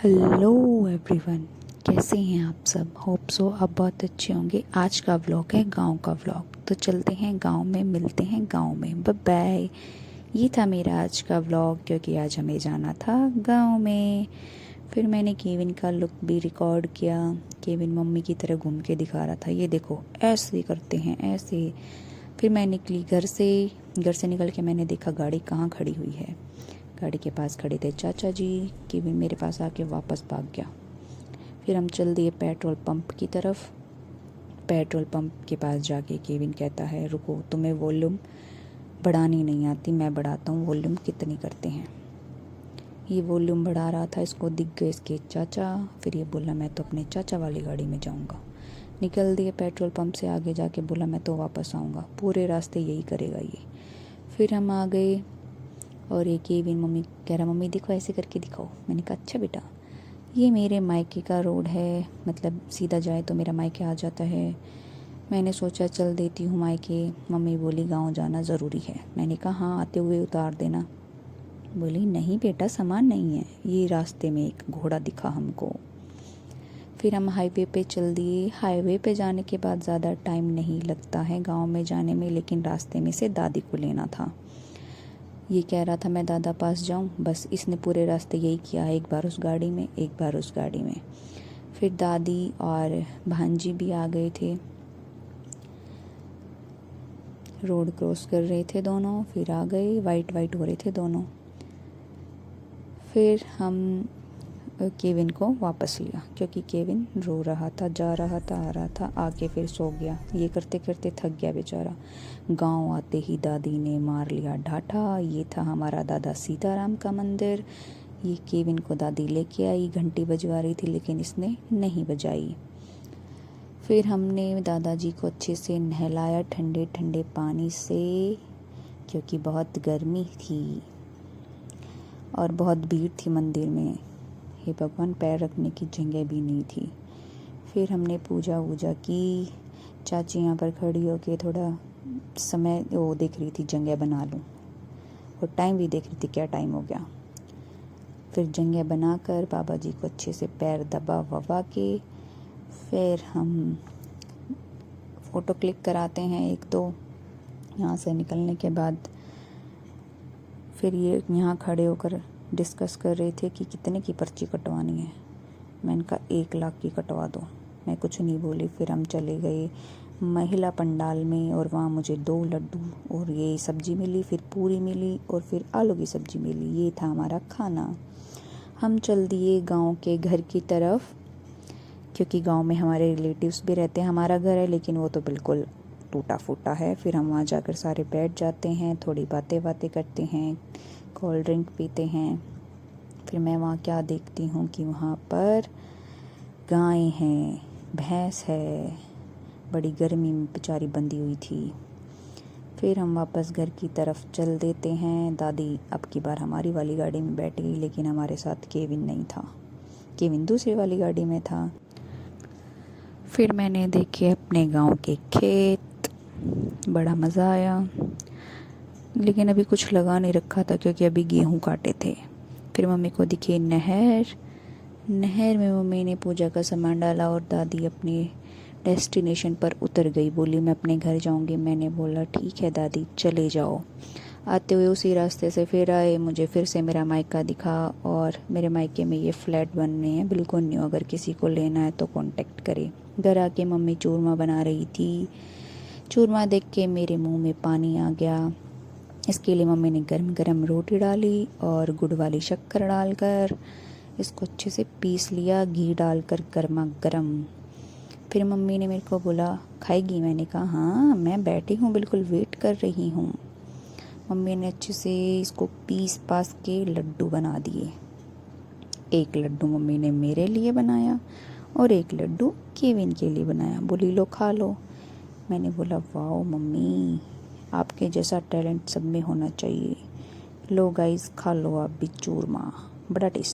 Hello everyone, कैसे हैं आप सब। होप सो आप बहुत अच्छे होंगे। आज का व्लॉग है गांव का व्लॉग, तो चलते हैं गांव में, मिलते हैं गांव में। Bye bye. ये था मेरा आज का व्लॉग, क्योंकि आज हमें जाना था गांव में। फिर मैंने केविन का लुक भी रिकॉर्ड किया। केविन मम्मी की तरह घूम के दिखा रहा था, ये देखो ऐसे करते हैं ऐसे। फिर मैं निकली घर से निकल के मैंने देखा गाड़ी कहाँ खड़ी हुई है। गाड़ी के पास खड़े थे चाचा जी। केविन मेरे पास आके वापस भाग गया। फिर हम चल दिए पेट्रोल पंप की तरफ। पेट्रोल पंप के पास जाके केविन कहता है, रुको, तुम्हें वॉल्यूम बढ़ानी नहीं आती, मैं बढ़ाता हूँ वॉल्यूम कितनी करते हैं। ये वॉल्यूम बढ़ा रहा था, इसको दिख गए इसके चाचा। फिर ये बोला, मैं तो अपने चाचा वाली गाड़ी में जाऊँगा। निकल दिए पेट्रोल पंप से। आगे जाके बोला, मैं तो वापस आऊँगा। पूरे रास्ते यही करेगा ये। फिर हम आ गए और एक केविन मम्मी कह रहा, मम्मी देखो ऐसे करके दिखाओ। मैंने कहा अच्छा बेटा, ये मेरे मायके का रोड है, मतलब सीधा जाए तो मेरा मायके आ जाता है। मैंने सोचा चल देती हूँ मायके। मम्मी बोली गांव जाना ज़रूरी है। मैंने कहा हाँ, आते हुए उतार देना। बोली नहीं बेटा, सामान नहीं है। ये रास्ते में एक घोड़ा दिखा हमको। फिर हम हाईवे पे चल दिए। हाईवे पे जाने के बाद ज़्यादा टाइम नहीं लगता है गांव में जाने में, लेकिन रास्ते में से दादी को लेना था। ये कह रहा था मैं दादा पास जाऊं, बस इसने पूरे रास्ते यही किया, एक बार उस गाड़ी में एक बार उस गाड़ी में। फिर दादी और भांजी भी आ गए थे, रोड क्रॉस कर रहे थे दोनों। फिर आ गए, वाइट वाइट हो रहे थे दोनों। फिर हम केविन को वापस लिया, क्योंकि केविन रो रहा था, जा रहा था, आ रहा था। आके फिर सो गया। ये करते करते थक गया बेचारा। गांव आते ही दादी ने मार लिया ढाठा। ये था हमारा दादा सीताराम का मंदिर। ये केविन को दादी लेके आई। घंटी बजवा रही थी लेकिन इसने नहीं बजाई। फिर हमने दादाजी को अच्छे से नहलाया ठंडे ठंडे पानी से, क्योंकि बहुत गर्मी थी और बहुत भीड़ थी मंदिर में। हे भगवान, पैर रखने की जगह भी नहीं थी। फिर हमने पूजा वूजा की। चाची यहाँ पर खड़ी होके थोड़ा समय वो देख रही थी, जगह बना लूँ, और टाइम भी देख रही थी क्या टाइम हो गया। फिर जगह बनाकर बाबा जी को अच्छे से पैर दबा वबा के फिर हम फ़ोटो क्लिक कराते हैं एक दो। यहाँ से निकलने के बाद फिर ये यहाँ खड़े होकर डिस्कस कर रहे थे कि कितने की पर्ची कटवानी है। मैंने कहा 1 लाख की कटवा दो। मैं कुछ नहीं बोली। फिर हम चले गए महिला पंडाल में, और वहाँ मुझे 2 लड्डू और ये सब्जी मिली, फिर पूरी मिली और फिर आलू की सब्जी मिली। ये था हमारा खाना। हम चल दिए गांव के घर की तरफ, क्योंकि गांव में हमारे रिलेटिव्स भी रहते हैं। हमारा घर है लेकिन वो तो बिल्कुल टूटा फूटा है। फिर हम वहाँ जाकर सारे बैठ जाते हैं, थोड़ी बातें करते हैं, कोल्ड ड्रिंक पीते हैं। फिर मैं वहाँ क्या देखती हूँ कि वहाँ पर गाय हैं, भैंस है, बड़ी गर्मी में बेचारी बंधी हुई थी। फिर हम वापस घर की तरफ चल देते हैं। दादी अब की बार हमारी वाली गाड़ी में बैठ गई, लेकिन हमारे साथ केविन नहीं था। केविन दूसरी वाली गाड़ी में था। फिर मैंने देखे अपने गांव के खेत, बड़ा मज़ा आया। लेकिन अभी कुछ लगा नहीं रखा था, क्योंकि अभी गेहूं काटे थे। फिर मम्मी को दिखी नहर में मम्मी ने पूजा का सामान डाला और दादी अपने डेस्टिनेशन पर उतर गई। बोली मैं अपने घर जाऊंगी। मैंने बोला ठीक है दादी, चले जाओ। आते हुए उसी रास्ते से फिर आए। मुझे फिर से मेरा मायका दिखा, और मेरे मायके में ये फ्लैट बनने हैं बिल्कुल न्यू। अगर किसी को लेना है तो कांटेक्ट करे। घर आके मम्मी चूरमा बना रही थी। चूरमा देख के मेरे मुंह में पानी आ गया। इसके लिए मम्मी ने गरम गरम रोटी डाली और गुड़ वाली शक्कर डालकर इसको अच्छे से पीस लिया, घी डालकर गर्मा गर्म। फिर मम्मी ने मेरे को बोला खाएगी। मैंने कहा हाँ, मैं बैठी हूँ, बिल्कुल वेट कर रही हूँ। मम्मी ने अच्छे से इसको पीस पास के लड्डू बना दिए। एक लड्डू मम्मी ने मेरे लिए बनाया और एक लड्डू केविन के लिए बनाया। बोली लो खा लो। मैंने बोला वाह मम्मी, आपके जैसा टैलेंट सब में होना चाहिए। लो गाइस, खा लो आप भी चूरमा, बड़ा टेस्टी।